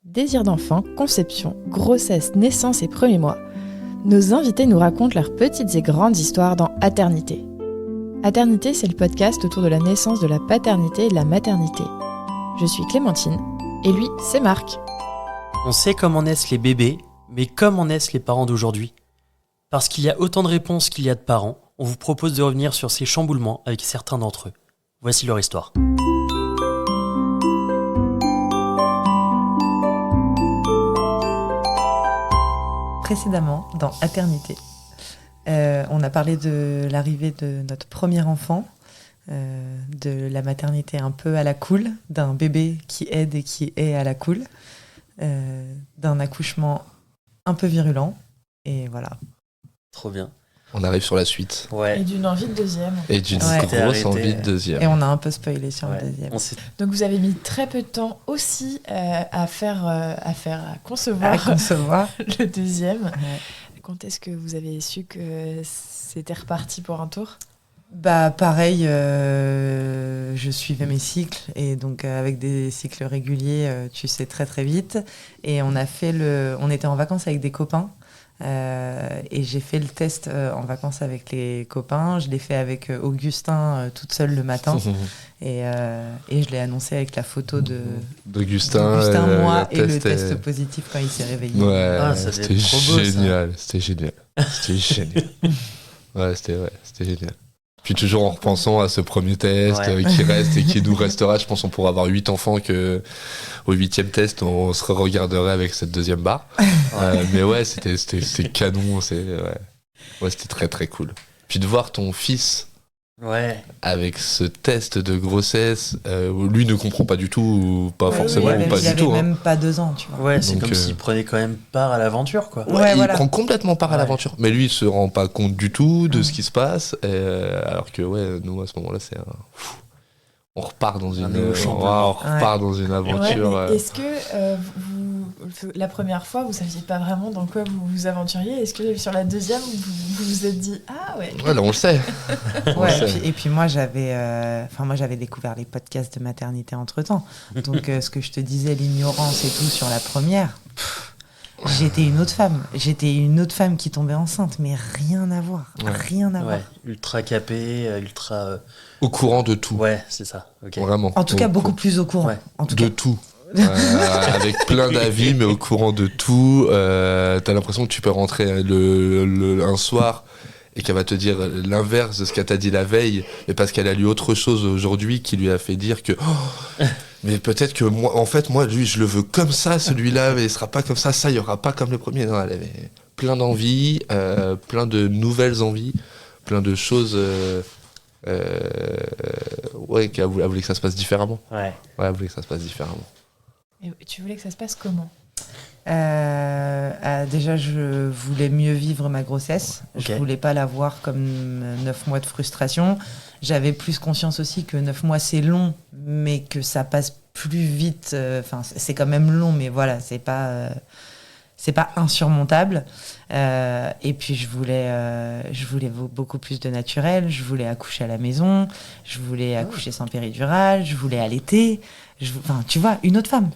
Désir d'enfant, conception, grossesse, naissance et premiers mois. Nos invités nous racontent leurs petites et grandes histoires dans Aternité. Aternité, c'est le podcast autour de la naissance, de la paternité et de la maternité. Je suis Clémentine, et lui, c'est Marc. On sait comment naissent les bébés, mais comment naissent les parents d'aujourd'hui ? Parce qu'il y a autant de réponses qu'il y a de parents, on vous propose de revenir sur ces chamboulements avec certains d'entre eux. Voici leur histoire. Précédemment, dans Aternité, on a parlé de l'arrivée de notre premier enfant, de la maternité un peu à la cool, d'un bébé qui aide et qui est à la cool, d'un accouchement un peu virulent, et voilà. Trop bien. On arrive sur la suite. Ouais. Et d'une envie de deuxième. Et d'une grosse envie de deuxième. Et on a un peu spoilé sur le deuxième. Donc vous avez mis très peu de temps aussi à concevoir le deuxième. Ouais. Quand est-ce que vous avez su que c'était reparti pour un tour ? Bah pareil, je suivais mes cycles et donc avec des cycles réguliers, tu sais très très vite. Et on était en vacances avec des copains. Et j'ai fait le test en vacances avec les copains. Je l'ai fait avec Augustin toute seule le matin. Et je l'ai annoncé avec la photo d'Augustin, moi, et le test positif quand il s'est réveillé. Ouais, ça c'était génial. C'était génial. Ouais, c'était génial. Puis toujours en repensant à ce premier test qui reste et qui nous restera, je pense qu'on pourra avoir 8 enfants que au 8e test, on se regarderait avec cette deuxième barre. Mais ouais, c'était canon, c'était très très cool. Puis de voir ton fils avec ce test de grossesse, lui ne comprend pas du tout, ou pas forcément, ou pas du tout. Il avait même pas 2 ans, tu vois. Ouais, c'est donc, comme s'il prenait quand même part à l'aventure, quoi. Il prend complètement part à l'aventure. Mais lui, il se rend pas compte du tout de ce qui se passe. Alors que, nous, à ce moment-là, c'est un... On repart dans une aventure. Est-ce que la première fois, vous saviez pas vraiment dans quoi vous vous aventuriez ? Est-ce que sur la deuxième, vous vous êtes dit ah ouais. Ouais, là on le sait. Et puis moi j'avais découvert les podcasts de maternité entre-temps. Donc ce que je te disais, l'ignorance et tout sur la première. J'étais une autre femme qui tombait enceinte, mais rien à voir. Ultra capée, ultra... Au courant de tout. Ouais, c'est ça. Okay. Vraiment. En tout cas, beaucoup plus au courant. Ouais. De tout. Avec plein d'avis, mais au courant de tout. T'as l'impression que tu peux rentrer un soir et qu'elle va te dire l'inverse de ce qu'elle t'a dit la veille, et parce qu'elle a lu autre chose aujourd'hui qui lui a fait dire que... mais peut-être que moi, lui, je le veux comme ça, celui-là, mais il sera pas comme ça, il y aura pas comme le premier. Non, elle avait plein d'envies, plein de nouvelles envies, plein de choses, qu'elle voulait que ça se passe différemment. Ouais, elle voulait que ça se passe différemment. Et tu voulais que ça se passe comment ? Déjà, je voulais mieux vivre ma grossesse. Okay. Je voulais pas la voir comme 9 mois de frustration. J'avais plus conscience aussi que 9 mois, c'est long, mais que ça passe plus vite. C'est quand même long, mais voilà, c'est pas insurmontable. Et puis, je voulais beaucoup plus de naturel. Je voulais accoucher à la maison. Je voulais accoucher sans péridurale. Je voulais allaiter. Tu vois, une autre femme.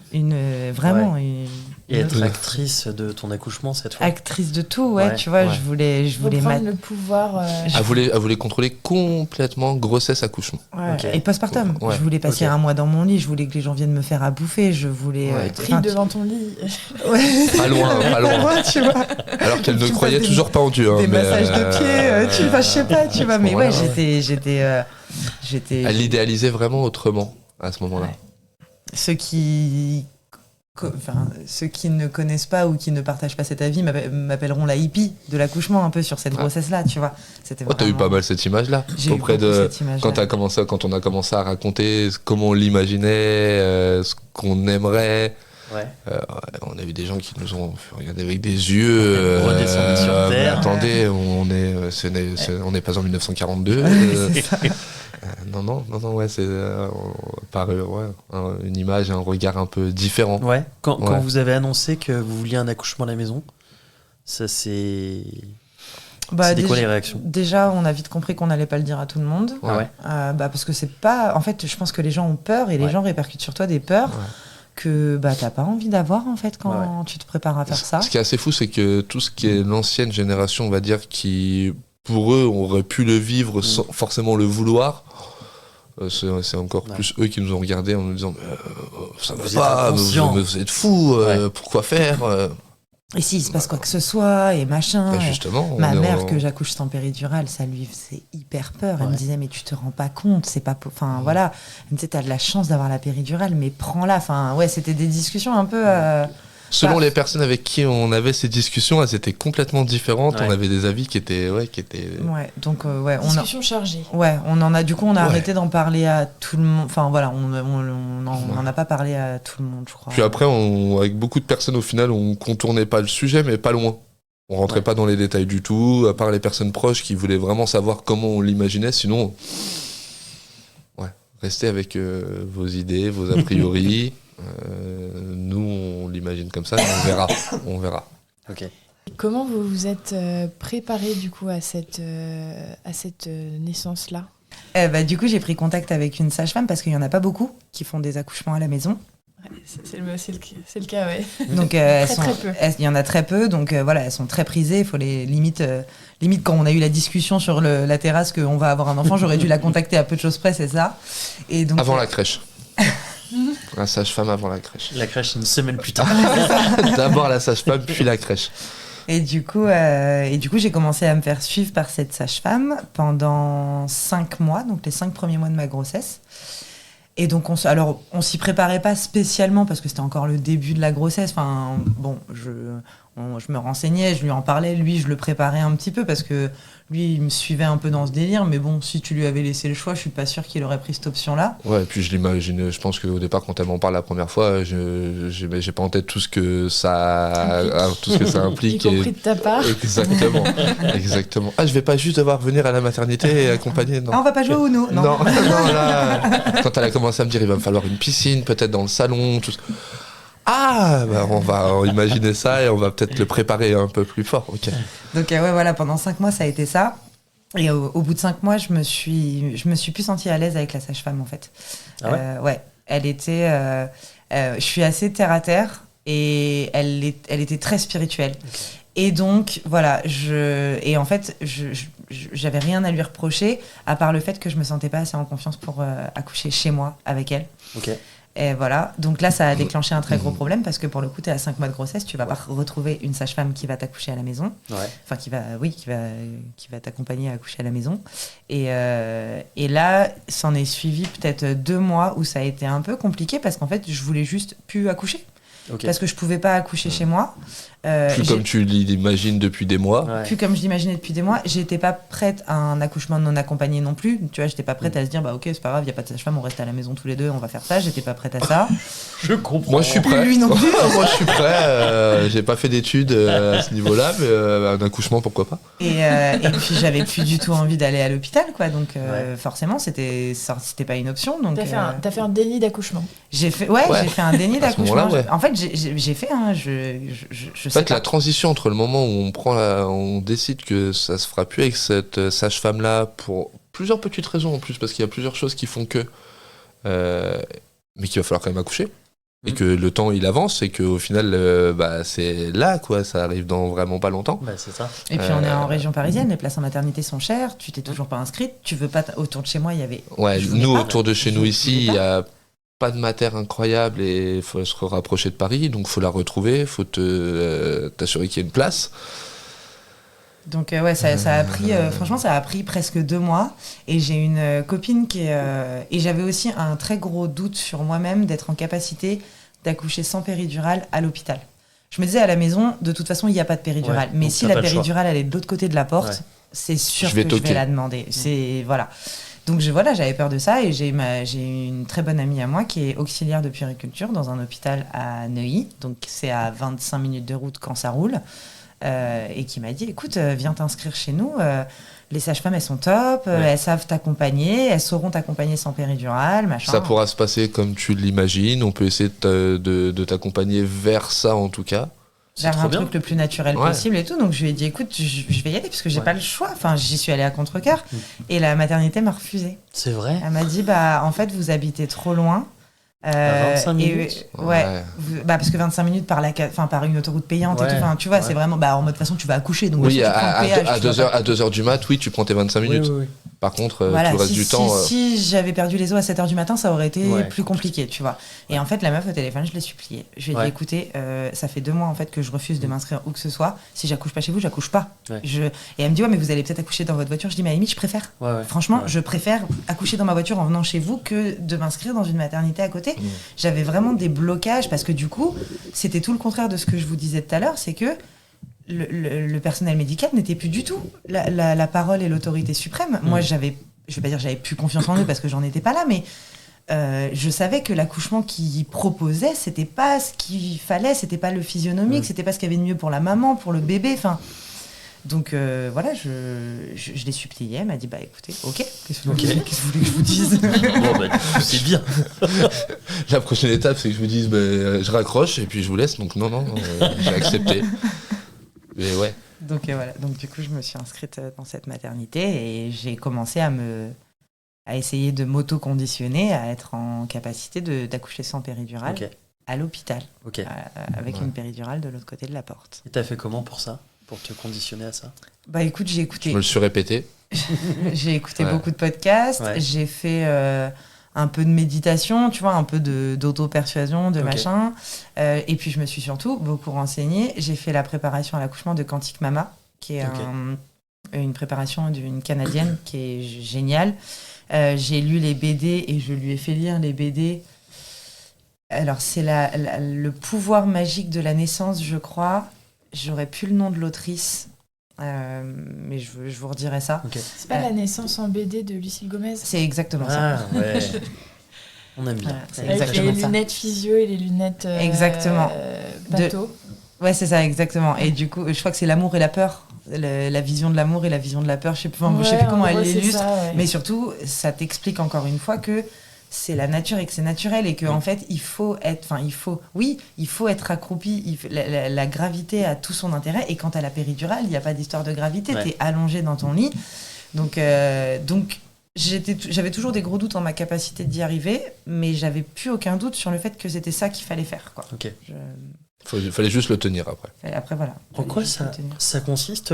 Vraiment. Et être actrice de ton accouchement cette fois. Actrice de tout, tu vois. Je voulais prendre le pouvoir. Elle voulait contrôler complètement grossesse, accouchement. Et postpartum. Je voulais passer un mois dans mon lit. Je voulais que les gens viennent me faire à bouffer. Je voulais. Crie devant ton lit. Pas loin, tu vois. Alors qu'elle ne croyait toujours pas en Dieu. Des massages de pied. Je sais pas, tu vois. Mais j'étais. Elle l'idéalisait vraiment autrement à ce moment-là. Ceux qui ne connaissent pas ou qui ne partagent pas cet avis m'appelleront la hippie de l'accouchement un peu sur cette grossesse-là, tu vois. C'était vraiment... T'as eu pas mal cette image-là quand on a commencé à raconter comment on l'imaginait, ce qu'on aimerait. On a eu des gens qui nous ont regardé avec des yeux. Redescendre sur terre. Attendez, on n'est pas en 1942. Non, c'est une image, un regard un peu différent. Ouais. Quand vous avez annoncé que vous vouliez un accouchement à la maison, ça c'est... C'était quoi les réactions ? Déjà, on a vite compris qu'on n'allait pas le dire à tout le monde. Ouais. Parce que c'est pas... En fait, je pense que les gens ont peur et les gens répercutent sur toi des peurs que t'as pas envie d'avoir en fait quand tu te prépares à faire ça. Ce qui est assez fou, c'est que tout ce qui est l'ancienne génération, on va dire, qui pour eux aurait pu le vivre sans forcément le vouloir, c'est encore plus eux qui nous ont regardés en nous disant ça va pas, vous êtes fous, pourquoi faire Et s'il se passe quoi que ce soit, et machin. Justement. Ma mère, que j'accouche sans péridurale, ça lui faisait hyper peur. Elle me disait, mais tu te rends pas compte, c'est pas. Enfin, voilà. Elle me disait, t'as de la chance d'avoir la péridurale, mais prends-la. Enfin, c'était des discussions un peu. Selon les personnes avec qui on avait ces discussions, elles étaient complètement différentes. On avait des avis qui étaient. Ouais, donc, discussion chargée. Ouais, on en a. Du coup, on a arrêté d'en parler à tout le monde. Enfin, voilà, on n'en a pas parlé à tout le monde, je crois. Puis après, avec beaucoup de personnes, au final, on contournait pas le sujet, mais pas loin. On rentrait pas dans les détails du tout, à part les personnes proches qui voulaient vraiment savoir comment on l'imaginait. Sinon, restez avec vos idées, vos a priori. Nous, on l'imagine comme ça, mais on verra. Ok. Comment vous vous êtes préparé du coup à cette naissance-là ? Du coup, j'ai pris contact avec une sage-femme parce qu'il y en a pas beaucoup qui font des accouchements à la maison. Ouais, c'est le cas, ouais. Donc très peu. Il y en a très peu, donc elles sont très prisées. Il faut les limite quand on a eu la discussion sur la terrasse qu'on va avoir un enfant, j'aurais dû la contacter à peu de choses près, c'est ça. Et donc avant la crèche. La sage-femme avant la crèche. La crèche une semaine plus tard. D'abord la sage-femme, puis la crèche. Et du coup, j'ai commencé à me faire suivre par cette sage-femme pendant 5 mois, donc les 5 premiers mois de ma grossesse. Et donc, on s'y préparait pas spécialement parce que c'était encore le début de la grossesse. Enfin, bon, je me renseignais, je lui en parlais. Lui, je le préparais un petit peu parce que lui, il me suivait un peu dans ce délire. Mais bon, si tu lui avais laissé le choix, je suis pas sûre qu'il aurait pris cette option-là. Ouais, et puis je l'imagine. Je pense qu'au départ, quand elle m'en parle la première fois, j'ai pas en tête tout ce que ça implique. Y compris de ta part. Exactement. Ah, je vais pas juste devoir venir à la maternité et accompagner. Non. Ah, on va pas jouer au Uno. Non, là. Quand elle a commencé à me dire, il va me falloir une piscine, peut-être dans le salon, tout ça. Ah, on va imaginer ça et on va peut-être le préparer un peu plus fort. Ok. Donc voilà, pendant 5 mois, ça a été ça. Et au bout de 5 mois, je me suis plus sentie à l'aise avec la sage-femme, en fait. Ah ouais ouais, elle était... je suis assez terre à terre et elle était très spirituelle. Okay. Et donc, voilà, en fait, j'avais rien à lui reprocher, à part le fait que je me sentais pas assez en confiance pour accoucher chez moi avec elle. Ok. Et voilà, donc là, ça a déclenché un très gros problème parce que pour le coup, tu es à 5 mois de grossesse, tu vas pas retrouver une sage-femme qui va t'accoucher à la maison. Ouais. Enfin, qui va t'accompagner à accoucher à la maison. Et là, s'en est suivi peut-être 2 mois où ça a été un peu compliqué parce qu'en fait, je voulais juste plus accoucher. Okay. Parce que je pouvais pas accoucher chez moi. Plus comme tu l'imagines depuis des mois. Ouais. Plus comme je l'imaginais depuis des mois. J'étais pas prête à un accouchement non accompagné non plus. Tu vois, j'étais pas prête à se dire, ok, c'est pas grave, y a pas de sage-femme, on reste à la maison tous les deux, on va faire ça. J'étais pas prête à ça. Je comprends. Moi, je suis prêt. Lui non plus. Moi, je suis prêt. J'ai pas fait d'études à ce niveau-là, mais un accouchement, pourquoi pas. Et puis, j'avais plus du tout envie d'aller à l'hôpital, quoi. Donc, forcément, c'était pas une option. Donc, t'as fait un déni d'accouchement. J'ai fait un déni d'accouchement. En fait, j'ai fait un. En fait, la transition entre le moment où on décide que ça se fera plus avec cette sage-femme-là pour plusieurs petites raisons en plus, parce qu'il y a plusieurs choses qui font que. Mais qu'il va falloir quand même accoucher. Et que le temps il avance et qu'au final, c'est là, quoi. Ça arrive dans vraiment pas longtemps. Bah, c'est ça. Et puis on est en région parisienne, les places en maternité sont chères, tu t'es toujours pas inscrite, tu veux pas. Autour de chez moi, il y avait. Ouais, nous, autour de chez nous ici, il y a pas de mater incroyable et il faut se rapprocher de Paris, donc il faut la retrouver, il faut t'assurer qu'il y ait une place. Donc ça a pris, franchement, ça a pris presque 2 mois. Et j'ai une copine et j'avais aussi un très gros doute sur moi-même d'être en capacité d'accoucher sans péridurale à l'hôpital. Je me disais, à la maison, de toute façon, il n'y a pas de péridurale. Mais si la péridurale, elle est de l'autre côté de la porte, c'est sûr que je vais la demander. Voilà. Donc j'avais peur de ça et j'ai une très bonne amie à moi qui est auxiliaire de puériculture dans un hôpital à Neuilly, donc c'est à 25 minutes de route quand ça roule, et qui m'a dit, écoute, viens t'inscrire chez nous, les sages-femmes elles sont top, elles savent t'accompagner, elles sauront t'accompagner sans péridurale, machin. Ça pourra se passer comme tu l'imagines, on peut essayer de t'accompagner vers ça en tout cas. Vers un truc le plus naturel possible et tout. Donc je lui ai dit, écoute, je vais y aller parce que j'ai pas le choix. Enfin, j'y suis allée à contre-cœur. Et la maternité m'a refusé. C'est vrai. Elle m'a dit, en fait, vous habitez trop loin. À 25 et, minutes ouais. Parce que 25 minutes par une autoroute payante et tout. Enfin, tu vois, c'est vraiment en mode de toute façon tu vas accoucher. Donc, Oui, tu prends le péage, à 2h du mat, oui, tu prends tes 25 minutes. Oui. Par contre, voilà, tout le reste du temps. Si j'avais perdu les os à 7h du matin, ça aurait été Ouais, plus compliqué, tu vois. Et en fait, la meuf au téléphone, je l'ai suppliée. Je lui ai dit, écoutez, ça fait 2 mois en fait que je refuse de m'inscrire où que ce soit. Si j'accouche pas chez vous, j'accouche pas. Ouais. Et elle me dit, ouais, mais vous allez peut-être accoucher dans votre voiture. Je dis, mais à la limite, je préfère. Franchement, je préfère accoucher dans ma voiture en venant chez vous que de m'inscrire dans une maternité à côté. J'avais vraiment des blocages parce que du coup, c'était tout le contraire de ce que je vous disais tout à l'heure, c'est que le personnel médical n'était plus du tout la parole et l'autorité suprême. Moi, je vais pas dire j'avais plus confiance en eux parce que j'en étais pas là, mais je savais que l'accouchement qu'ils proposaient, c'était pas ce qu'il fallait, c'était pas le physionomique, c'était pas ce qu'il y avait de mieux pour la maman, pour le bébé, enfin. Donc voilà, je l'ai supplié, elle m'a dit bah écoutez, ok, qu'est-ce que vous voulez que je vous dise? Bon, bah, c'est bien. La prochaine étape, c'est que je vous dise je raccroche et puis je vous laisse. Donc non, j'ai accepté. Mais ouais. Donc voilà, donc du coup je me suis inscrite dans cette maternité et j'ai commencé à essayer de m'auto-conditionner à être en capacité d'accoucher sans péridurale à l'hôpital, avec une péridurale de l'autre côté de la porte. Et t'as fait comment pour ça? Pour te conditionner à ça? Bah écoute, j'ai écouté... Je me le suis répété. J'ai écouté beaucoup de podcasts, j'ai fait... un peu de méditation, tu vois, un peu d'auto-persuasion, de machin. Et puis, je me suis surtout beaucoup renseignée. J'ai fait la préparation à l'accouchement de Quantique Mama, qui est une préparation d'une Canadienne qui est géniale. J'ai lu les BD et je lui ai fait lire les BD. Alors, c'est le pouvoir magique de la naissance, je crois. J'aurais plus le nom de l'autrice. Mais je vous redirai ça. C'est pas la naissance en BD de Lucille Gomez? C'est exactement ça. Ouais. On aime bien. Avec les lunettes physio et les lunettes exactement. bateau. Ouais, c'est ça, exactement. Et du coup, je crois que c'est l'amour et la peur. La vision de l'amour et la vision de la peur. Je sais plus comment elle l'illustre. Mais surtout, ça t'explique encore une fois que c'est la nature et que c'est naturel et qu'en fait il faut être accroupi, la gravité a tout son intérêt et quand t'as la péridurale il n'y a pas d'histoire de gravité, t'es allongé dans ton lit donc j'avais toujours des gros doutes en ma capacité d'y arriver mais j'avais plus aucun doute sur le fait que c'était ça qu'il fallait faire quoi. Fallait juste le tenir après voilà. En quoi ça consiste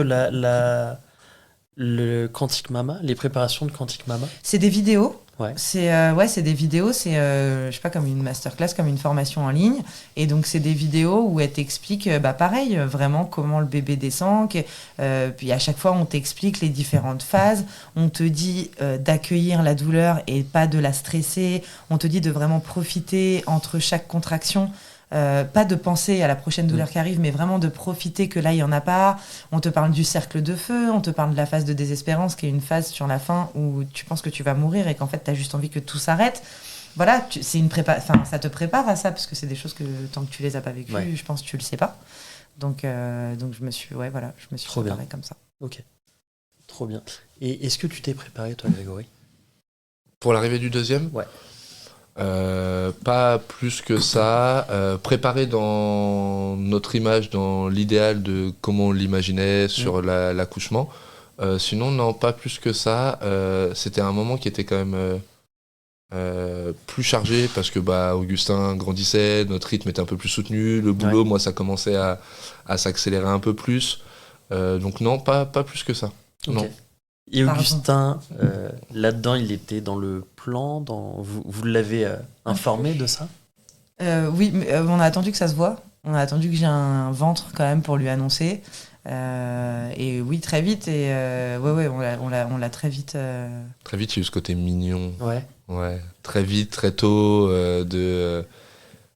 le Quantique Mama, les préparations de Quantique Mama? C'est des vidéos. C'est des vidéos, c'est je sais pas, comme une masterclass, comme une formation en ligne, et donc c'est des vidéos où elle t'explique pareil vraiment comment le bébé descend, puis à chaque fois on t'explique les différentes phases, on te dit d'accueillir la douleur et pas de la stresser, on te dit de vraiment profiter entre chaque contraction. Pas de penser à la prochaine douleur qui arrive, mais vraiment de profiter que là, il n'y en a pas. On te parle du cercle de feu, on te parle de la phase de désespérance, qui est une phase sur la fin où tu penses que tu vas mourir et qu'en fait, tu as juste envie que tout s'arrête. Voilà, c'est ça te prépare à ça, parce que c'est des choses que tant que tu les as pas vécues, je pense que tu le sais pas. Donc je me suis préparée comme ça. Ok, trop bien. Et est-ce que tu t'es préparé, toi, Grégory? Pour l'arrivée du deuxième? Ouais. Pas plus que ça. Préparé dans notre image, dans l'idéal de comment on l'imaginait sur l'accouchement. Sinon, non, pas plus que ça. C'était un moment qui était quand même plus chargé parce que Augustin grandissait, notre rythme était un peu plus soutenu, le boulot, moi, ça commençait à s'accélérer un peu plus. Donc non, pas plus que ça. Okay. Non. Et Augustin, là-dedans, il était dans le plan, vous l'avez informé de ça? Oui, mais on a attendu que ça se voit. On a attendu que j'ai un ventre quand même pour lui annoncer. Et oui, très vite. Et on l'a très vite. Très vite, il y a eu ce côté mignon. Ouais. Très vite, très tôt.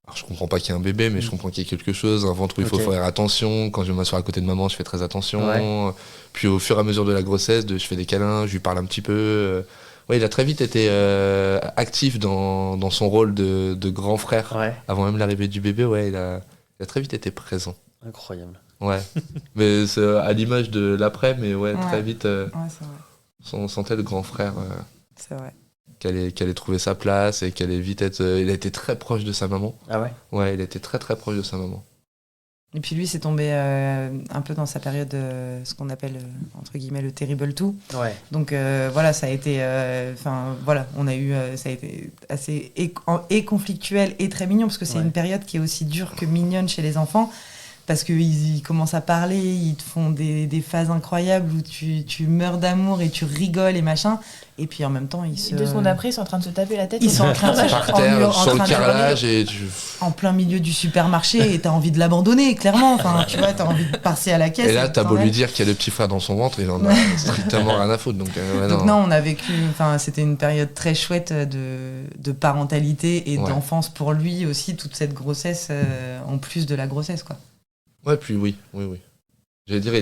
Alors, je comprends pas qu'il y ait un bébé, mais je comprends qu'il y ait quelque chose, un ventre où il faut faire attention. Quand je m'assois à côté de maman, je fais très attention. Puis au fur et à mesure de la grossesse, je fais des câlins, je lui parle un petit peu. Il a très vite été actif dans son rôle de grand frère. Avant même l'arrivée du bébé, il a très vite été présent. Incroyable. Ouais. Mais c'est à l'image de l'après, mais très vite, on sentait le grand frère. C'est vrai. Qu'elle ait trouvé sa place et qu'elle ait vite il a été très proche de sa maman. Ah ouais? Ouais, il a été très très proche de sa maman. Et puis lui, c'est tombé un peu dans sa période, ce qu'on appelle, entre guillemets, le terrible two. Ouais. Donc voilà, ça a été... voilà, on a eu... ça a été assez et conflictuel et très mignon, parce que c'est une période qui est aussi dure que mignonne chez les enfants, parce qu'ils commencent à parler, ils te font des phases incroyables où tu meurs d'amour et tu rigoles et machin. Et puis en même temps, 2 secondes après, ils sont en train de se taper la tête. Ils sont en train de Par terre, sur le carrelage et en plein milieu du supermarché et t'as envie de l'abandonner, clairement. Enfin, tu vois, t'as envie de passer à la caisse. Et là, t'as beau lui dire qu'il y a le petit frère dans son ventre, il en a strictement rien à foutre. Donc non, on a vécu... Enfin, c'était une période très chouette de parentalité et d'enfance pour lui aussi, toute cette grossesse, en plus de la grossesse, quoi. Ouais, puis oui. J'allais dire,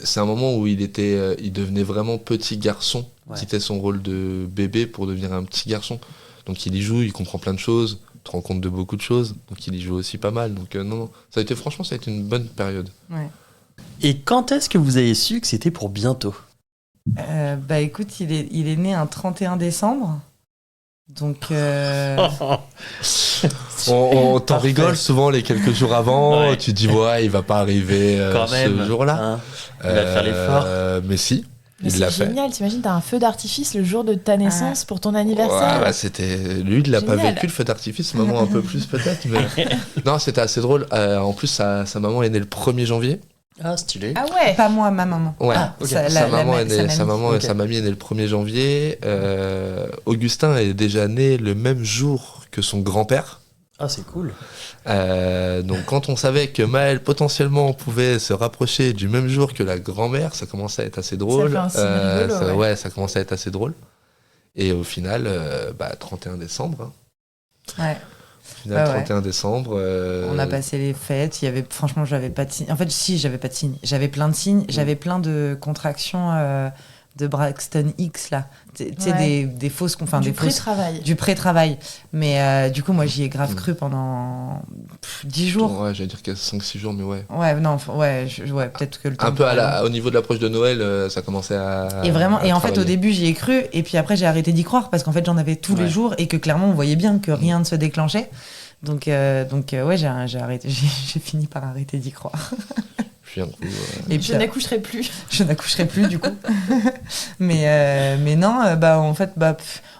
c'est un moment où il devenait vraiment petit garçon. Il quittait son rôle de bébé pour devenir un petit garçon. Donc il y joue, il comprend plein de choses, te rend compte de beaucoup de choses. Donc il y joue aussi pas mal. Donc non, ça a été une bonne période. Ouais. Et quand est-ce que vous avez su que c'était pour bientôt ? Écoute, il est né un 31 décembre. Donc on t'en rigole souvent les quelques jours avant. Tu te dis il va pas arriver ce jour-là. Hein, il va faire l'effort. Mais si. Mais il l'a fait. C'est génial, t'imagines, t'as un feu d'artifice le jour de ta naissance pour ton anniversaire. Lui, il l'a pas Génial. vécu le feu d'artifice, maman un peu plus peut-être. Mais... non, c'était assez drôle. En plus, sa maman est née le 1er janvier. Ah, stylé. Ah ouais. Pas moi, ma maman. Ouais, sa maman mamie. et sa mamie est née le 1er janvier. Augustin est déjà né le même jour que son grand-père. Ah, c'est cool. Donc quand on savait que Maël potentiellement pouvait se rapprocher du même jour que la grand-mère, ça commençait à être assez drôle. Ça fait un signe rigolo, ça commençait à être assez drôle. Et au final, 31 décembre. Ouais. Au final, 31 décembre. On a passé les fêtes. Franchement, j'avais pas de signes. En fait, si, j'avais pas de signes. J'avais plein de signes. J'avais plein de contractions de Braxton X là. Tu sais, des fausses, du pré-travail. Du pré-travail. Mais du coup, moi, j'y ai grave cru pendant 10 jours. Ouais, j'allais dire 5-6 jours, mais ouais. Ouais, non, peut-être que le temps. Un peu au niveau de l'approche de Noël, ça commençait à. Et vraiment, et en fait, au début, j'y ai cru, et puis après, j'ai arrêté d'y croire parce qu'en fait, j'en avais tous les jours et que clairement, on voyait bien que rien ne se déclenchait. Donc j'ai arrêté. J'ai fini par arrêter d'y croire. Et puis, je n'accoucherai plus. Je n'accoucherai plus du coup. mais non, en fait,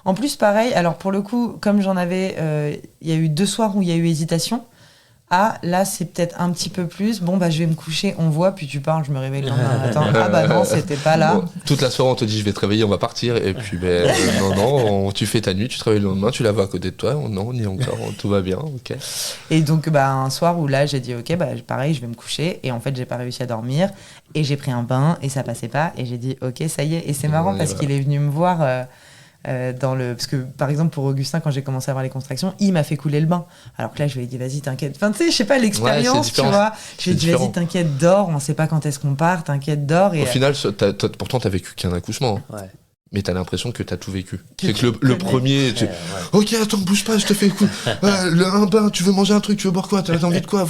en plus pareil. Alors pour le coup, comme j'en avais, il y a eu 2 soirs où il y a eu hésitation. Ah, là, c'est peut-être un petit peu plus. Bon, je vais me coucher, on voit, puis tu parles, je me réveille le lendemain matin. Non, c'était pas là. Bon, toute la soirée, on te dit, je vais te réveiller, on va partir. Et puis, non, tu fais ta nuit, tu te réveilles le lendemain, tu la vois à côté de toi. Non, on y est encore, tout va bien, ok. Et donc, un soir où là, j'ai dit, ok, pareil, je vais me coucher. Et en fait, j'ai pas réussi à dormir. Et j'ai pris un bain, et ça passait pas. Et j'ai dit, ok, ça y est. Et c'est marrant parce qu'il est venu me voir... parce que par exemple pour Augustin, quand j'ai commencé à avoir les contractions, il m'a fait couler le bain, alors que là je lui ai dit vas-y t'inquiète, enfin tu sais, je sais pas, l'expérience, tu vois, je lui ai dit vas-y t'inquiète, dors, on sait pas quand est-ce qu'on part, t'inquiète, dors. Et au final pourtant t'as vécu qu'un accouchement, mais t'as l'impression que t'as tout vécu. C'est que le premier ok attends bouge pas, je te fais écoute, un bain, tu veux manger un truc, tu veux boire quoi, t'as envie de quoi,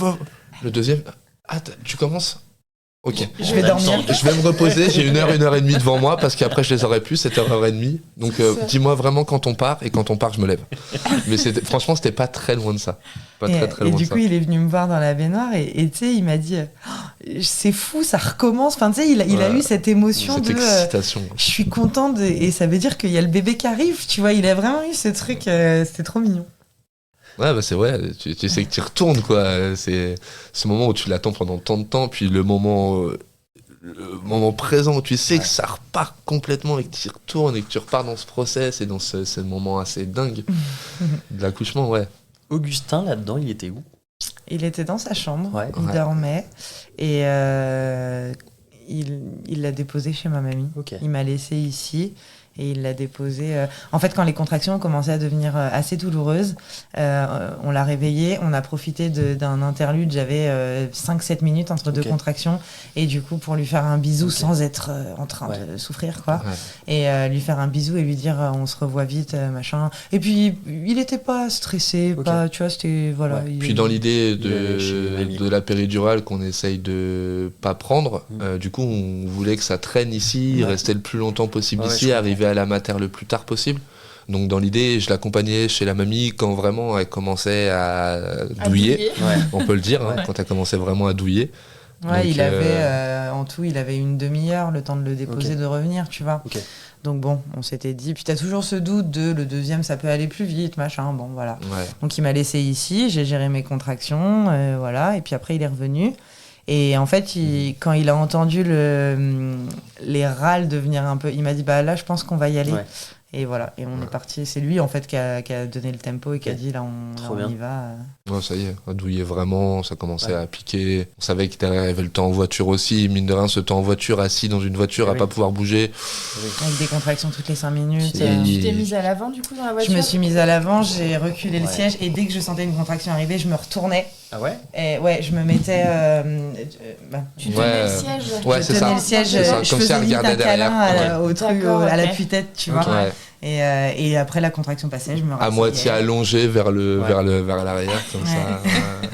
le deuxième, tu commences. Ok. Je vais dormir. Je vais me reposer, j'ai 1 heure et demie devant moi parce qu'après je les aurais plus, 7h30. Donc dis-moi vraiment quand on part, et quand on part je me lève. Mais franchement c'était pas très loin de ça. Et du coup il est venu me voir dans la baignoire et tu sais il m'a dit c'est fou, ça recommence. Enfin tu sais il a eu cette émotion cette excitation. Je suis contente et ça veut dire qu'il y a le bébé qui arrive, tu vois, il a vraiment eu ce truc, c'était trop mignon. Ouais, c'est vrai, tu sais que tu y retournes, quoi. C'est ce moment où tu l'attends pendant tant de temps, puis le moment présent où tu sais que ça repart complètement et que tu y retournes et que tu repars dans ce process et dans ce moment assez dingue de l'accouchement, ouais. Augustin, là-dedans, il était où ? Il était dans sa chambre, il dormait et il l'a déposé chez ma mamie. Okay. Il m'a laissé ici. Et il l'a déposé... En fait, quand les contractions ont commencé à devenir assez douloureuses, on l'a réveillé, on a profité d'un interlude, j'avais 5-7 minutes entre 2 contractions, et du coup, pour lui faire un bisou sans être en train de souffrir, quoi. Ouais. Et lui faire un bisou et lui dire on se revoit vite, machin. Et puis, il n'était pas stressé, pas, tu vois, c'était... Voilà, puis dans l'idée de la péridurale qu'on essaye de pas prendre, du coup, on voulait que ça traîne ici, rester le plus longtemps possible ici, arriver à la mater le plus tard possible. Donc dans l'idée, je l'accompagnais chez la mamie quand vraiment elle commençait à douiller, on peut le dire, hein, quand elle commençait vraiment à douiller. Ouais, Donc, il avait en tout, il avait une demi-heure le temps de le déposer, Ok. de revenir, tu vois. Ok. Donc bon, on s'était dit. Puis t'as toujours ce doute de le deuxième, ça peut aller plus vite, machin. Bon, voilà. Ouais. Donc il m'a laissé ici, j'ai géré mes contractions, voilà. Et puis après, il est revenu. Et en fait, quand il a entendu les râles devenir un peu, il m'a dit bah là, je pense qu'on va y aller. Ouais. Et voilà, et on est parti. C'est lui en fait qui a donné le tempo et qui a Ok. dit là Trop on bien. y va. Ouais, ça y est, on douillait vraiment, ça commençait à piquer. On savait que derrière, il y avait le temps en voiture aussi. Mine de rien, ce temps en voiture, assis dans une voiture, Eh à oui. pas pouvoir bouger. Avec des contractions toutes les 5 minutes. Qui- Et euh, tu t'es mise à l'avant du coup dans la voiture? Je me suis mise à l'avant, j'ai reculé le Ouais. siège et dès que je sentais une contraction arriver, je me retournais. Ah ouais? Et ouais, je me mettais. Tu Ouais. tenais le siège. Ouais, je c'est tenais ça. le siège, C'est ça, je comme si faisais elle vite un regardait câlin derrière. au truc, D'accord, à la ok. tue-tête, tu Ok. vois. Ouais. Et après la contraction passait, je me À rasseyais. moitié allongé vers Ouais. vers l'arrière, comme Ouais. ça. Ouais.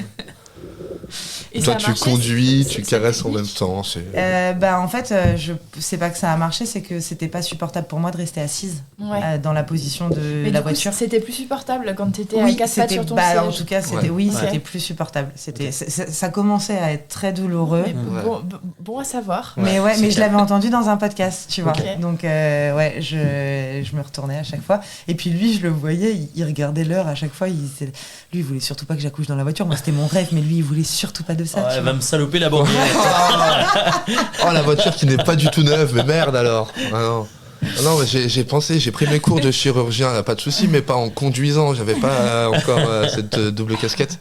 Et Toi, ça a tu marché, conduis, c'est- tu c'est caresses en même technique. temps. En fait, je sais pas que ça a marché, c'est que c'était pas supportable pour moi de rester assise Ouais. dans la position de Mais la du coup, voiture. c'était plus supportable quand t'étais à Oui, quatre pattes c'était sur ton en siège. tout cas, c'était Ouais. oui, Ouais. c'était plus supportable. Ça commençait à être très douloureux. Mais Ouais. bon à savoir. Mais Ouais, mais c'est je l'avais entendu dans un podcast, tu vois. Ok. Donc ouais, je me retournais à chaque fois. Et puis lui, je le voyais, il regardait l'heure à chaque fois. Lui, il voulait surtout pas que j'accouche dans la voiture. Moi, c'était mon rêve, mais lui, il voulait surtout pas de ça. Ah, tu elle vois. va me saloper la banquette. Oh, la voiture qui n'est pas du tout neuve, mais merde alors. Ah non. Ah non, mais j'ai pensé, j'ai pris mes cours de chirurgien, pas de souci, mais pas en conduisant. J'avais pas encore cette double casquette.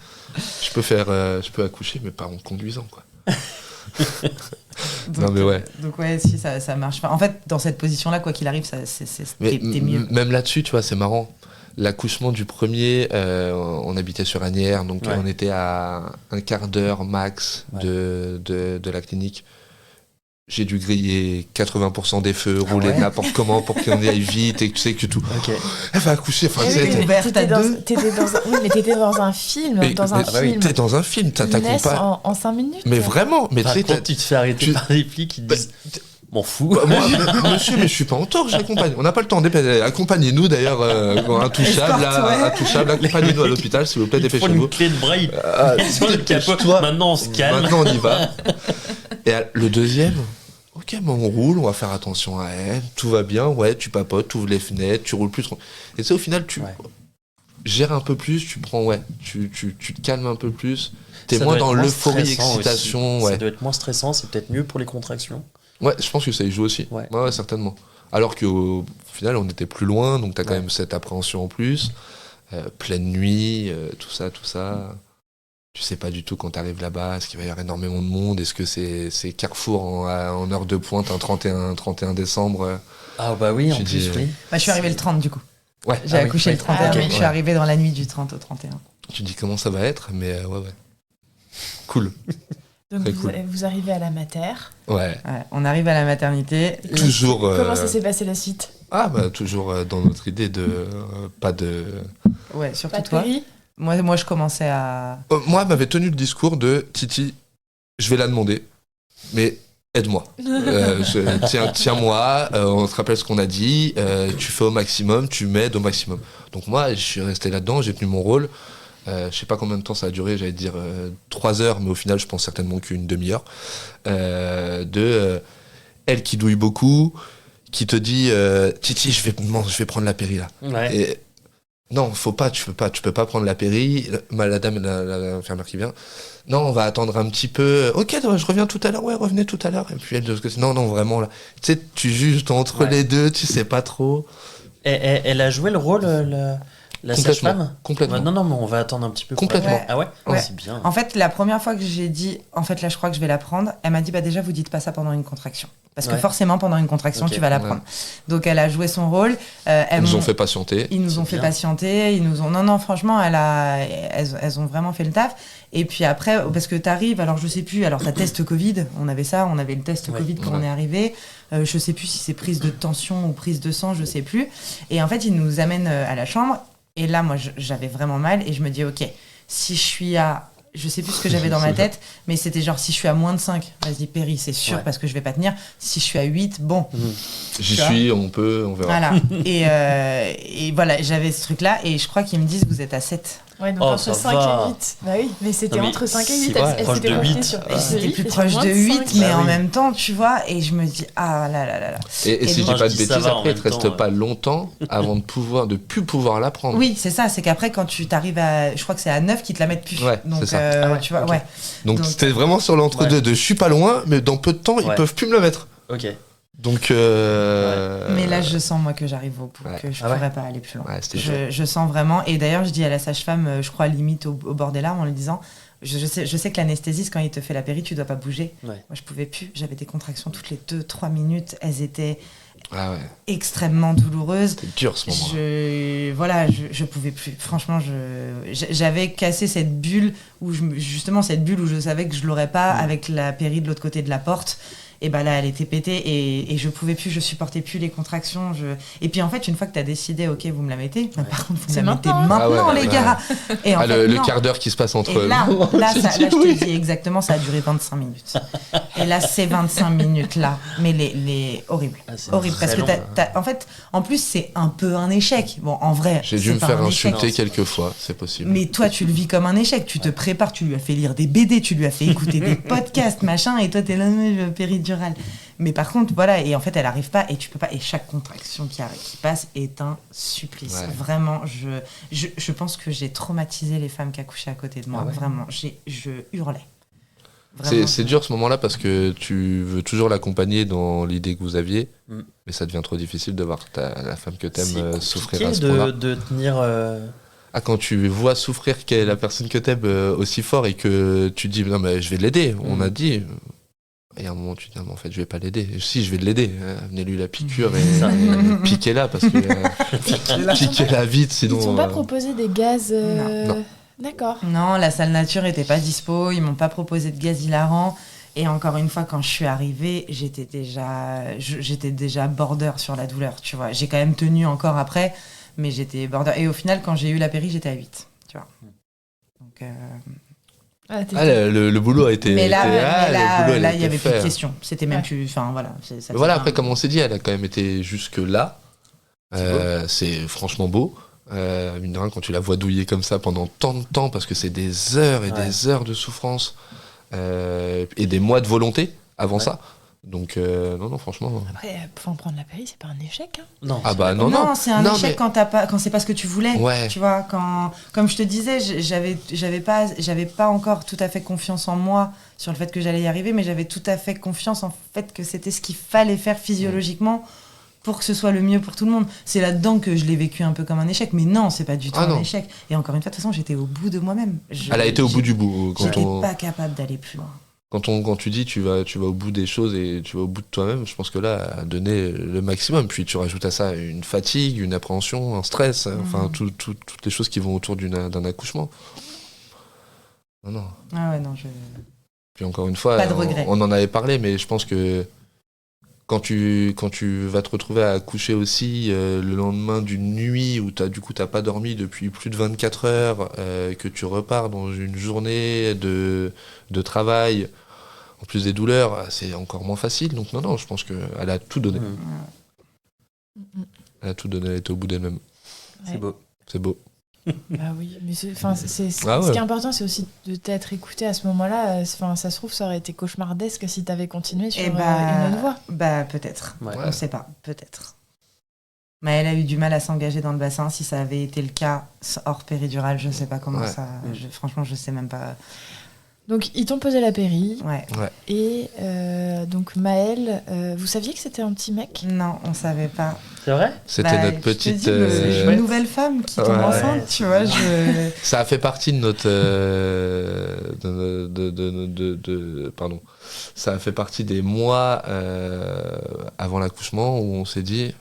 Je peux accoucher, mais pas en conduisant, quoi. Donc, Non, mais ouais. Donc ouais, si ça marche pas. En fait, dans cette position-là, quoi qu'il arrive, Mais t'es mieux. même là-dessus, tu vois, c'est marrant. L'accouchement du premier, on habitait sur Asnières, donc Ouais. on était à un quart d'heure max de la clinique. J'ai dû griller 80% des feux, rouler ouais n'importe comment pour qu'on y aille vite et que tu sais que tout. Ok. Elle va accoucher. Enfin, Eh tu sais, oui, t'es mais ouverte à t'étais dans, deux. t'étais dans un film, mais- dans un mais- film. T'es dans un film, Ils naissent t'accompagnes. en 5 minutes. Mais vraiment, mais tu Par sais, contre, tu te fais arrêter tu- par les flics qui te disent m'en fous. Moi, monsieur, mais je suis pas en tort, j'accompagne. On n'a pas le temps, accompagnez-nous d'ailleurs, intouchable, Escorte, ouais. intouchable, accompagnez-nous à l'hôpital, s'il vous plaît, Il faut dépêchez-vous. une clé de bras, il Ah, sur le capot. dépêche-toi. Maintenant, on se calme. Maintenant, on y va. Et le deuxième, ok, mais on roule, on va faire attention à elle, tout va bien, ouais, tu papotes, tu ouvres les fenêtres, tu roules plus trop. Et tu sais, au final, tu Ouais. gères un peu plus, tu prends, tu te calmes un peu plus, t'es Ça moins doit dans être moins l'euphorie, stressant excitation, aussi. ouais. Ça doit être moins stressant, c'est peut-être mieux pour les contractions. Ouais, je pense que ça y joue aussi. Ouais. Ouais, certainement. Alors qu'au final, on était plus loin, donc t'as quand Ouais. même cette appréhension en plus. Pleine nuit, tout ça. Tu sais pas du tout quand t'arrives là-bas, est-ce qu'il va y avoir énormément de monde, est-ce que c'est Carrefour en heure de pointe un 31 décembre. Ah bah oui, en Tu plus, dis, oui. Bah, je suis arrivée le 30 du coup. Ouais, J'ai Ah oui, accouché oui. le 31, Ah oui. mais je suis arrivée dans la nuit du 30 au 31. tu dis comment ça va être, mais ouais. Cool. Donc Très vous, cool. vous arrivez à la mater. Ouais. Ouais, on arrive à la maternité. Toujours. Comment ça s'est passé la suite? Toujours dans notre idée de pas de. Ouais, surtout Pas de toi. péri? Moi, je commençais à. Moi, m'avait tenu le discours de Titi, je vais la demander, mais aide-moi. Tiens-moi, on te rappelle ce qu'on a dit, tu fais au maximum, tu m'aides au maximum. Donc moi, je suis resté là-dedans, j'ai tenu mon rôle. Je sais pas combien de temps ça a duré, j'allais dire 3 heures, mais au final, je pense certainement qu'une demi-heure. Elle qui douille beaucoup, qui te dit Titi, je vais prendre la péri là. Ouais. Et non, tu peux pas prendre la péri. La dame, l'infirmière qui vient. Non, on va attendre un petit peu. Ok, je reviens tout à l'heure. Ouais, revenez tout à l'heure. Et puis elle de ce côté. Non, vraiment là. Tu sais, tu juges entre Ouais. les deux, tu sais pas trop. Elle a joué le rôle, la sage-femme? Complètement. Ouais, non, mais on va attendre un petit peu. Complètement. Ouais. Ah ouais, Ouais. C'est bien. En fait, la première fois que j'ai dit, en fait, là, je crois que je vais la prendre, elle m'a dit, bah déjà, vous dites pas ça pendant une contraction. Parce que Ouais. forcément, pendant une contraction, Ok. tu vas la Ouais. prendre. Donc, elle a joué son rôle. Ils nous ont fait patienter. Ils nous ont C'est fait bien. patienter, non, franchement, elles ont vraiment fait le taf. Et puis après, parce que t'arrives, alors je sais plus, alors t'as test Covid, on avait le test Ouais. Covid quand Ouais. on est arrivé. Je sais plus si c'est prise de tension ou prise de sang, je sais plus. Et en fait, ils nous amènent à la chambre. Et là, moi, j'avais vraiment mal et je me dis, ok, si je suis à je sais plus ce que j'avais dans ma tête, mais c'était genre si je suis à moins de 5, vas-y péri, c'est sûr parce que je vais pas tenir. Si je suis à 8, bon. J'y suis, on verra. Voilà. Et voilà, j'avais ce truc-là et je crois qu'ils me disent vous êtes à 7. Ouais, donc entre 5 et 8. Bah oui, mais c'était entre 5 et 8. Elle proche de 8. C'était plus proche de 8, mais en même temps, tu vois, et je me dis, ah là là là là. Et si je dis pas de bêtises, après, il te reste temps, pas longtemps avant de plus pouvoir la prendre. Oui, c'est ça, c'est qu'après, quand tu t'arrives à. Je crois que c'est à 9 qu'ils te la mettent plus. Ouais, donc, c'est ça. tu vois, ok. ouais. Donc c'était vraiment sur l'entre-deux de je suis pas loin, mais dans peu de temps, ils peuvent plus me le mettre. Ok. Donc. Mais là, je sens, moi, que j'arrive au bout, que je pourrais pas aller plus loin. Ouais, je sens vraiment. Et d'ailleurs, je dis à la sage-femme, je crois limite au bord des larmes, en lui disant je sais que l'anesthésiste, quand il te fait la péri, tu dois pas bouger. Ouais. Moi, je pouvais plus. J'avais des contractions toutes les 2-3 minutes. Elles étaient extrêmement douloureuses. C'était dur ce moment-là. Je pouvais plus. Franchement, j'avais cassé cette bulle où cette bulle où je savais que je l'aurais pas avec la péri de l'autre côté de la porte. Et bah là, elle était pétée et je pouvais plus, je supportais plus les contractions. Et puis en fait, une fois que t'as décidé, ok, vous me la mettez, par contre, vous me la mettez maintenant, les gars. Et en fait, le quart d'heure qui se passe entre eux. Là, je te dis exactement, ça a duré 25 minutes. Et là, ces 25 minutes-là, mais les horribles. Horrible, parce que en fait, en plus, c'est un peu un échec. Bon, en vrai, j'ai dû me faire insulter quelques fois, c'est possible. Mais toi, tu le vis comme un échec. Tu te prépares, tu lui as fait lire des BD, tu lui as fait écouter des podcasts, machin, et toi, t'es là, péridurale. Mais par contre, voilà, et en fait, elle arrive pas, et tu peux pas. Et chaque contraction qui passe est un supplice. Ouais. Vraiment, je pense que j'ai traumatisé les femmes qui accouchaient à côté de moi. Vraiment, je hurlais. C'est dur ce moment-là parce que tu veux toujours l'accompagner dans l'idée que vous aviez, mais ça devient trop difficile de voir la femme que t'aimes souffrir à ce point-là. De tenir. Quand tu vois souffrir la personne que t'aimes aussi fort et que tu dis non mais je vais l'aider, on a dit. Et à un moment tu te dis non, en fait je vais pas l'aider. Si, je vais l'aider, venez lui la piqûre et piquez-la parce que piquez-la vite sinon. Ils t'ont pas proposé des gaz Non. D'accord. Non, la salle nature était pas dispo, ils m'ont pas proposé de gaz hilarant. Et encore une fois, quand je suis arrivée, j'étais déjà border sur la douleur, tu vois. J'ai quand même tenu encore après, mais j'étais border. Et au final, quand j'ai eu la péri, j'étais à 8, tu vois. Donc... le boulot a été. Mais là, il y avait plus de questions. C'était même plus. Enfin, voilà. Voilà, après, comme on s'est dit, elle a quand même été jusque-là. C'est franchement beau. Mine de rien, quand tu la vois douiller comme ça pendant tant de temps, parce que c'est des heures et des heures de souffrance et des mois de volonté avant ça. Donc, non, franchement. Après, pour en prendre la péri, c'est pas un échec. Hein. Non. Non, c'est un échec quand c'est pas ce que tu voulais. Ouais. Tu vois, comme je te disais, j'avais pas encore tout à fait confiance en moi sur le fait que j'allais y arriver, mais j'avais tout à fait confiance en fait que c'était ce qu'il fallait faire physiologiquement pour que ce soit le mieux pour tout le monde. C'est là-dedans que je l'ai vécu un peu comme un échec, mais non, c'est pas du tout un échec. Et encore une fois, de toute façon, j'étais au bout de moi-même. Elle a été au bout du bout. J'étais pas capable d'aller plus loin. Quand tu dis tu vas au bout des choses et tu vas au bout de toi-même, je pense que là, à donner le maximum. Puis tu rajoutes à ça une fatigue, une appréhension, un stress, enfin toutes les choses qui vont autour d'un accouchement. Non. Ah ouais, non, Puis encore une fois, on en avait parlé, mais je pense que quand tu vas te retrouver à accoucher aussi le lendemain d'une nuit où t'as pas dormi depuis plus de 24 heures, que tu repars dans une journée de travail, en plus des douleurs, c'est encore moins facile. Donc non, je pense qu'elle a tout donné. Elle a tout donné, elle était au bout d'elle-même. C'est beau. C'est beau. Bah oui, mais ce qui est important, c'est aussi de t'être écouté à ce moment-là. Ça se trouve, ça aurait été cauchemardesque si t'avais continué sur une autre voie. Bah peut-être. On sait pas, peut-être. Mais elle a eu du mal à s'engager dans le bassin. Si ça avait été le cas hors péridurale, je sais pas comment ça. Franchement, je sais même pas. Donc ils t'ont posé la péri. Ouais. Et donc Maëlle, vous saviez que c'était un petit mec ? Non, on savait pas. C'est vrai ? C'était notre petite nouvelle femme qui tombe enceinte, tu vois. Ça a fait partie de notre pardon. Ça a fait partie des mois avant l'accouchement où on s'est dit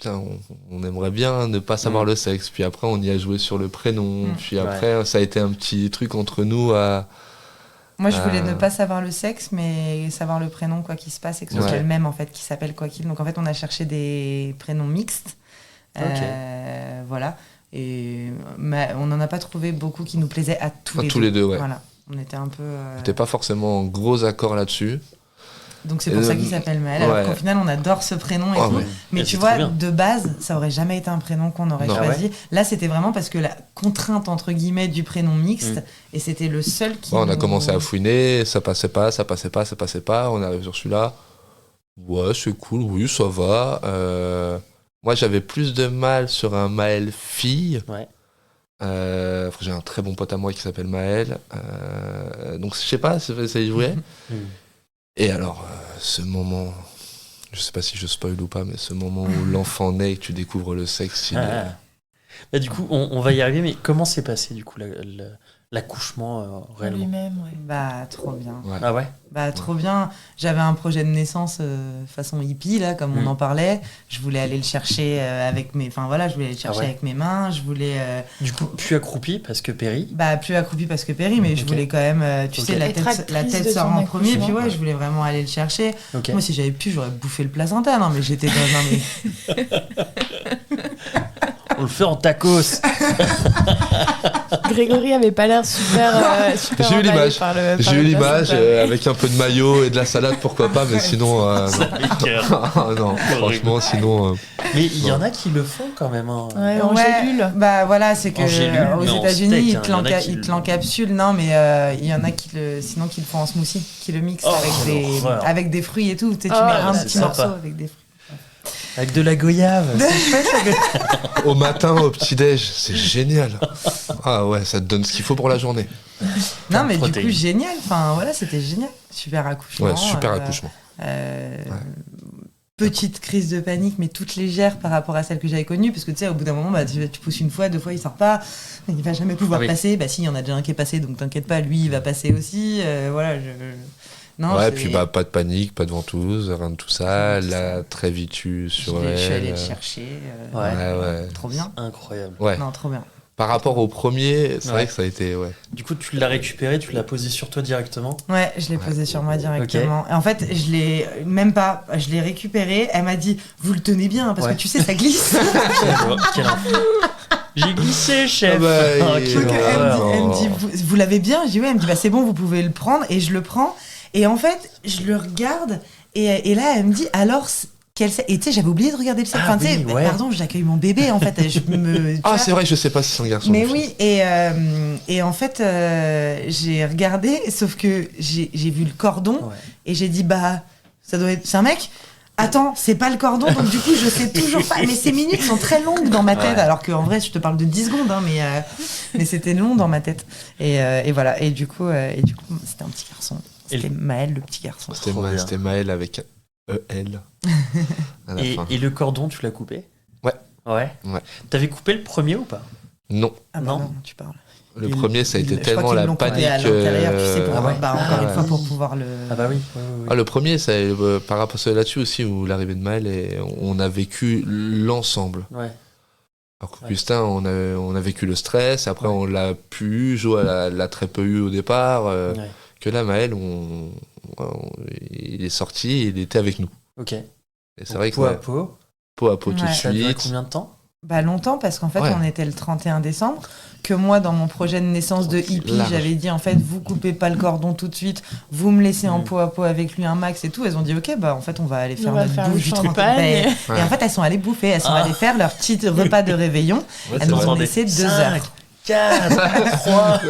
tiens, on aimerait bien ne pas savoir le sexe. Puis après on y a joué sur le prénom. Puis après ça a été un petit truc entre nous à. Moi, je voulais ne pas savoir le sexe, mais savoir le prénom, quoi qu'il se passe, et que ce soit le même, en fait, qui s'appelle quoi qu'il. Donc, en fait, on a cherché des prénoms mixtes. Voilà. on n'en a pas trouvé beaucoup qui nous plaisaient à tous les deux. Tous les deux, ouais. Voilà. On était un peu... On n'était pas forcément en gros accord là-dessus. Donc c'est pour ça qu'il s'appelle Maël. Alors qu'au final, on adore ce prénom et tout. Ouais. Mais tu vois, de base, ça aurait jamais été un prénom qu'on aurait choisi. Là, c'était vraiment parce que la contrainte, entre guillemets, du prénom mixte, et c'était le seul qui... On a commencé à fouiner, ça passait pas. On arrive sur celui-là. Ouais, c'est cool, oui, ça va. Moi, j'avais plus de mal sur un Maël fille. Ouais. J'ai un très bon pote à moi qui s'appelle Maël. Donc, je sais pas, ça y jouait. Et alors, ce moment, je sais pas si je spoil ou pas, mais ce moment où l'enfant naît et que tu découvres le sexe, Bah, du coup, on va y arriver, mais comment s'est passé du coup l'accouchement réellement? Lui-même, ouais. Bah, trop bien. Ouais. Ah ouais? Bah, trop bien. J'avais un projet de naissance façon hippie, là, comme on en parlait. Je voulais aller le chercher avec mes... Enfin, voilà, je voulais aller le chercher avec mes mains. Je voulais... Du coup, plus accroupi parce que péri? Bah, plus accroupi parce que péri, mais je voulais quand même... Tu sais, la tête sort en premier, puis je voulais vraiment aller le chercher. Okay. Moi, si j'avais pu, j'aurais bouffé le placenta. Non, mais j'étais dans... On le fait en tacos. Grégory avait pas l'air super J'ai eu emballé l'image. par le J'ai eu l'image placenta. avec un peu de maillot et de la salade, pourquoi pas, mais sinon... non, franchement, sinon... Mais il y en a qui le font quand même. Hein. Ouais, en gélule. Bah voilà, c'est que aux États-Unis, steak, ils te l'encapsulent. Non, mais il y en a qui le font en smoothie, qui le mixent avec des fruits et tout. Tu sais, tu mets un petit morceau avec des fruits. Avec de la goyave. Au matin, au petit-déj, c'est génial. Ah ouais, ça te donne ce qu'il faut pour la journée. Non, mais du coup, génial. Enfin, voilà, c'était génial. Super accouchement. Ouais, super accouchement. Petite crise de panique, mais toute légère par rapport à celle que j'avais connue, parce que tu sais, au bout d'un moment, bah, tu pousses une fois, deux fois, il sort pas, il va jamais pouvoir passer. Bah si, il y en a déjà un qui est passé, donc t'inquiète pas, lui, il va passer aussi. Voilà, non, ouais, puis bah pas de panique, pas de ventouse, rien de tout ça. Là, très vite sur elle. Je suis allé le chercher. Ouais. Trop bien. Incroyable. Ouais. Non, trop bien. Par rapport au premier, c'est vrai que ça a été... Ouais. Du coup, tu l'as récupéré, tu l'as posé sur toi directement? Ouais, je l'ai posé sur moi directement. Okay. Et en fait, je l'ai récupéré. Elle m'a dit, vous le tenez bien, parce que tu sais, ça glisse. Quel enfant. J'ai glissé, chef. Ah bah, elle me dit, vous l'avez bien? Je dis, ouais. Elle me dit, bah c'est bon, vous pouvez le prendre. Et je le prends. Et en fait, je le regarde. Et là, elle me dit, alors... Et tu sais, j'avais oublié de regarder le sac. Pardon, j'accueille mon bébé, en fait. C'est vrai, je sais pas si c'est un garçon. Mais oui, et en fait, j'ai regardé, sauf que j'ai vu le cordon, et j'ai dit, bah, ça doit être... C'est un mec? Attends, c'est pas le cordon, donc du coup, je sais toujours pas. Mais ces minutes sont très longues dans ma tête, alors qu'en vrai, je te parle de 10 secondes, hein, mais c'était long dans ma tête. Et voilà, et du coup, c'était un petit garçon. C'était Maël, le petit garçon. C'était Maël avec... EL. Et le cordon, tu l'as coupé? Ouais. T'avais coupé le premier ou pas? Non. Ah bah non, tu parles. Le premier, ça a été tellement la panique. À l'intérieur, tu sais, encore une fois, pour pouvoir le... Ah bah oui. Ah, le premier, ça, par rapport à là-dessus aussi, où l'arrivée de Maël, on a vécu l'ensemble. Ouais. Alors qu'Augustin, on a vécu le stress, après on l'a pu eu, Jo l'a très peu eu au départ. Que là, Maël, il est sorti, il était avec nous. Ok. Et c'est vrai que peau à peau tout de suite. Ça a duré suite. combien de temps? Bah longtemps, parce qu'en fait, on était le 31 décembre. Que moi, dans mon projet de naissance de hippie, j'avais dit, en fait, vous coupez pas le cordon tout de suite, vous me laissez en peau à peau avec lui un max et tout. Elles ont dit, ok, bah en fait, on va aller faire notre bouffe du 31. Et en fait, elles sont allées bouffer, elles sont allées faire leur petit repas de réveillon. Elles nous ont laissé 2 heures. 4, 3.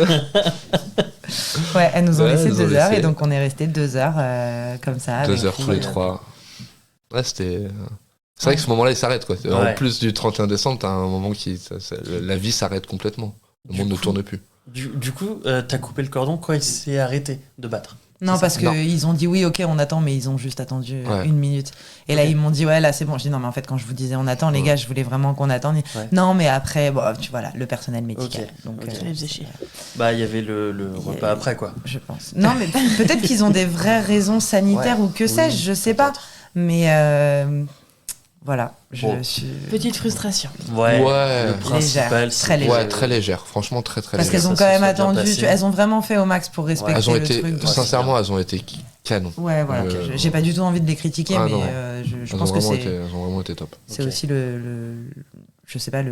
Ouais, elles nous ont laissé 2 heures et donc on est resté 2 heures comme ça. 2 heures tous les 3. Ouais, c'était. C'est vrai que ce moment-là, il s'arrête, quoi. En plus du 31 décembre, t'as un moment la vie s'arrête complètement. Le monde ne tourne plus. Du coup, t'as coupé le cordon quand il s'est arrêté de battre? Non, parce qu'ils ont dit oui, ok, on attend, mais ils ont juste attendu 1 minute. Et là, ils m'ont dit, ouais, là, c'est bon. Je dis, non, mais en fait, quand je vous disais, on attend, les gars, je voulais vraiment qu'on attende. Non, mais après, bon, tu vois, là, le personnel médical. Donc, ça les faisait chier. Bah, il y avait le repas après, quoi. Je pense. Non, mais peut-être qu'ils ont des vraies raisons sanitaires ou que sais-je, je sais pas. Mais voilà. Petite frustration. Ouais. Le principal, très légère. Ouais, très légère. Franchement, très légère. Parce qu'elles ont quand même attendu. Elles ont vraiment fait au max pour respecter le truc. Sincèrement, elles ont été canon. Ouais, voilà. J'ai pas du tout envie de les critiquer, mais je pense que c'est. Elles ont vraiment été top. C'est aussi je sais pas,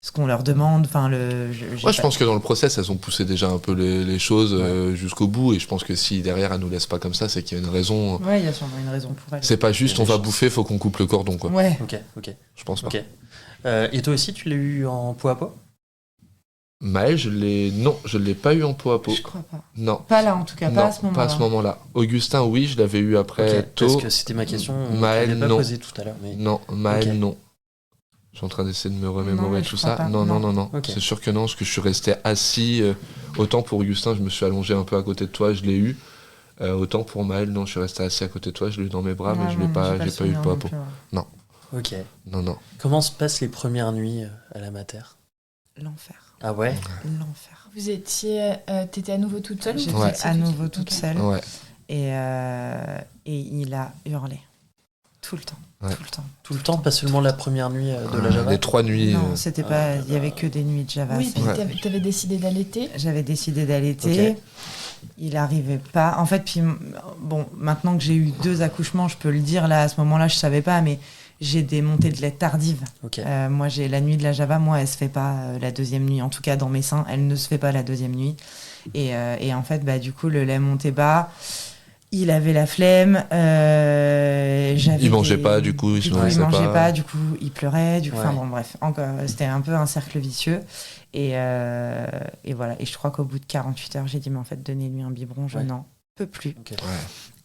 ce qu'on leur demande. Enfin, Je pense que dans le process, elles ont poussé déjà un peu les choses jusqu'au bout. Et je pense que si derrière, elles nous laissent pas comme ça, c'est qu'il y a une raison. Ouais, il y a sûrement une raison pour elles. C'est pas juste, on va bouffer, faut qu'on coupe le cordon, quoi. Ouais. Ok. Je pense pas. Ok. Et toi aussi, tu l'as eu en peau à peau? Maël, je l'ai pas eu en peau à peau. Je crois pas. Non. Pas là, en tout cas, pas à ce moment-là. Pas à ce moment-là. Augustin, oui, je l'avais eu après tôt. Parce que c'était ma question. Maël, je l'ai pas non. posée tout à l'heure. Mais... Non, Maël, Ok. non. Je suis en train d'essayer de me remémorer Non, tout je crois ça. pas. Non. Ok. C'est sûr que non, parce que je suis resté assis. Autant pour Augustin, je me suis allongé un peu à côté de toi, je l'ai eu. Autant pour Maël, non, je suis resté assis à côté de toi, je l'ai eu dans mes bras, mais je l'ai pas eu peau à peau. Ok. Non. Comment se passent les premières nuits à la mater? L'enfer. Ah ouais? L'enfer. Vous étiez... t'étais à nouveau toute seule? J'étais Ouais. à nouveau toute seule. Ouais. Et il a hurlé. Tout le temps. Ouais. Tout le temps, pas seulement la première nuit de la Java? Les 3 nuits. Non, c'était pas. Il y avait que des nuits de Java. Oui, puis Ouais. t'avais décidé d'allaiter. J'avais décidé d'allaiter. Ok. Il arrivait pas. En fait, puis bon, maintenant que j'ai eu 2 accouchements, je peux le dire. Là, à ce moment-là, je savais pas, mais j'ai des montées de lait tardives. Ok. Moi, j'ai la nuit de la Java. Moi, elle se fait pas la deuxième nuit. En tout cas, dans mes seins, elle ne se fait pas la deuxième nuit. Et en fait, du coup, le lait montait bas. Il avait la flemme. Il mangeait pas, du coup, il se il nourrissait mangeait pas. pas. Du coup, il pleurait. Du coup, enfin Ouais. bon, bref. C'était un peu un cercle vicieux. Et voilà. Et je crois qu'au bout de 48 heures, j'ai dit, mais en fait, donnez-lui un biberon. Je Ouais. n'en peux plus. Ok. Ouais.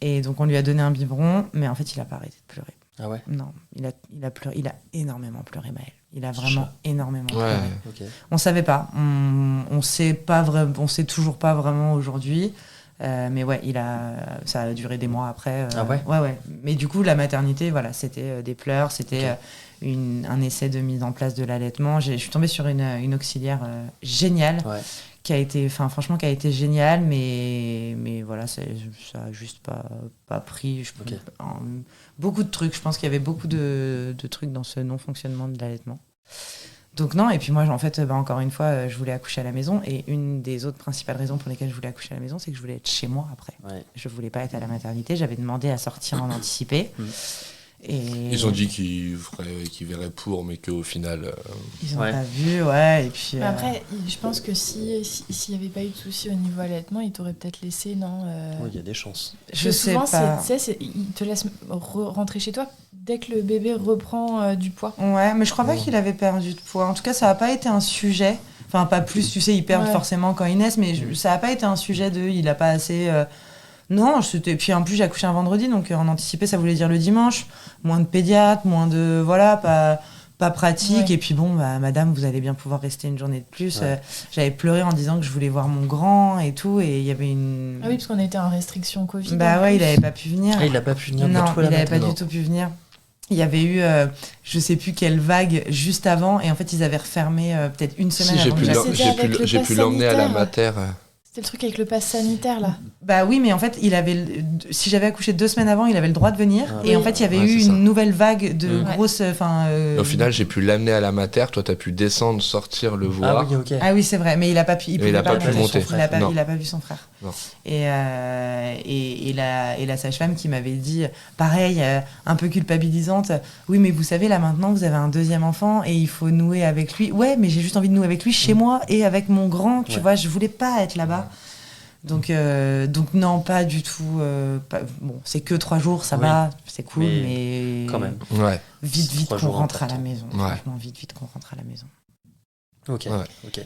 Et donc, on lui a donné un biberon, mais en fait, il a pas arrêté de pleurer. Ah ouais? Non, il a pleuré. Il a énormément pleuré, Maël. Il a vraiment Chat. énormément Ouais. pleuré. Ok. On savait pas. On sait pas vraiment. On sait toujours pas vraiment aujourd'hui. Mais ouais, ça a duré des mois après. Ah ouais? Ouais. Mais du coup, la maternité, voilà, c'était des pleurs, c'était un essai de mise en place de l'allaitement. Je suis tombée sur une auxiliaire géniale, Ouais. qui a été géniale, mais voilà, ça a juste pas pris. Ok. Beaucoup de trucs. Je pense qu'il y avait beaucoup de trucs dans ce non-fonctionnement de l'allaitement. Donc non, et puis moi, en fait, encore une fois, je voulais accoucher à la maison. Et une des autres principales raisons pour lesquelles je voulais accoucher à la maison, c'est que je voulais être chez moi après. Ouais. Je voulais pas être à la maternité. J'avais demandé à sortir en anticipé. Et Ils ont dit qu'ils verraient pour, mais qu'au final. ils ont Ouais. pas vu, ouais. Et puis, Mais après, je pense que s'il n'y avait pas eu de soucis au niveau allaitement, il t'aurait peut-être laissé, non Oui, il y a des chances. je sais souvent, pas. il te laisse rentrer chez toi dès que le bébé reprend du poids. Ouais, mais je crois pas qu'il avait perdu de poids. En tout cas, ça n'a pas été un sujet. Enfin, pas plus, tu sais, ils perdent Ouais. forcément quand ils naissent, mais ça n'a pas été un sujet de il a pas assez. Non, puis en plus, j'ai accouché un vendredi, donc en anticipé, ça voulait dire le dimanche. Moins de pédiatre, moins de. Voilà, pas pratique. Ouais. Et puis bon, madame, vous allez bien pouvoir rester une journée de plus. Ouais. J'avais pleuré en disant que je voulais voir mon grand et tout, et il y avait une. Ah oui, parce qu'on était en restriction Covid. Bah en ouais, plus. il avait pas pu venir. Ah, il a pas pu venir Non, du tout à la il n'avait pas mater. du tout pu venir. Il y avait eu, je sais plus quelle vague juste avant, et en fait ils avaient refermé peut-être une semaine Si, j'ai avant pu que l'em- C'était avec le pass l'emmener à la sanitaire. mater. C'était le truc avec le pass sanitaire, là. Bah oui, mais en fait, si j'avais accouché 2 semaines avant, il avait le droit de venir. Ah, Et oui. en fait, il y avait Ouais, eu c'est ça. une nouvelle vague de Mm. grosses. Et au final, j'ai pu l'amener à la mater. Toi, t'as pu descendre, sortir, le voir. Ah oui, ok. Ah oui, c'est vrai, mais il a pas pu. Mais il pouvait a pas pu le voir. monter. Non. Il a pas vu son frère. Non. Et la sage-femme qui m'avait dit, pareil, un peu culpabilisante. Oui, mais vous savez, là maintenant, vous avez un 2e enfant et il faut nouer avec lui. Ouais, mais j'ai juste envie de nouer avec lui chez moi et avec mon grand. Tu Ouais. vois, je voulais pas être là-bas. Donc non, pas du tout. Bon, c'est que 3 jours, ça Oui. va, c'est cool, Mais mais quand même. Ouais. vite 3 qu'on jours rentre à la importants. maison. Ouais. Franchement, vite qu'on rentre à la maison. Ok. Ouais. Ok.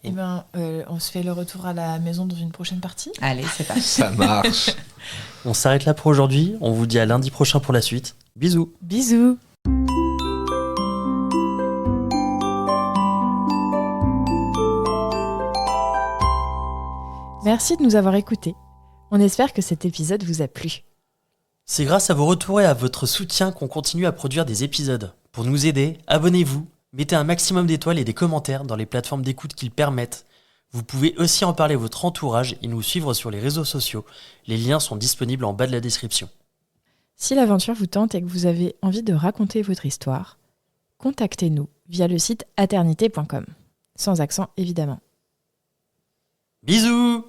Eh ben, on se fait le retour à la maison dans une prochaine partie. Allez, c'est parti. Ça marche. On s'arrête là pour aujourd'hui. On vous dit à lundi prochain pour la suite. Bisous. Bisous. Merci de nous avoir écoutés. On espère que cet épisode vous a plu. C'est grâce à vos retours et à votre soutien qu'on continue à produire des épisodes. Pour nous aider, abonnez-vous, mettez un maximum d'étoiles et des commentaires dans les plateformes d'écoute qu'ils permettent. Vous pouvez aussi en parler à votre entourage et nous suivre sur les réseaux sociaux. Les liens sont disponibles en bas de la description. Si l'aventure vous tente et que vous avez envie de raconter votre histoire, contactez-nous via le site aternité.com. Sans accent évidemment. Bisous!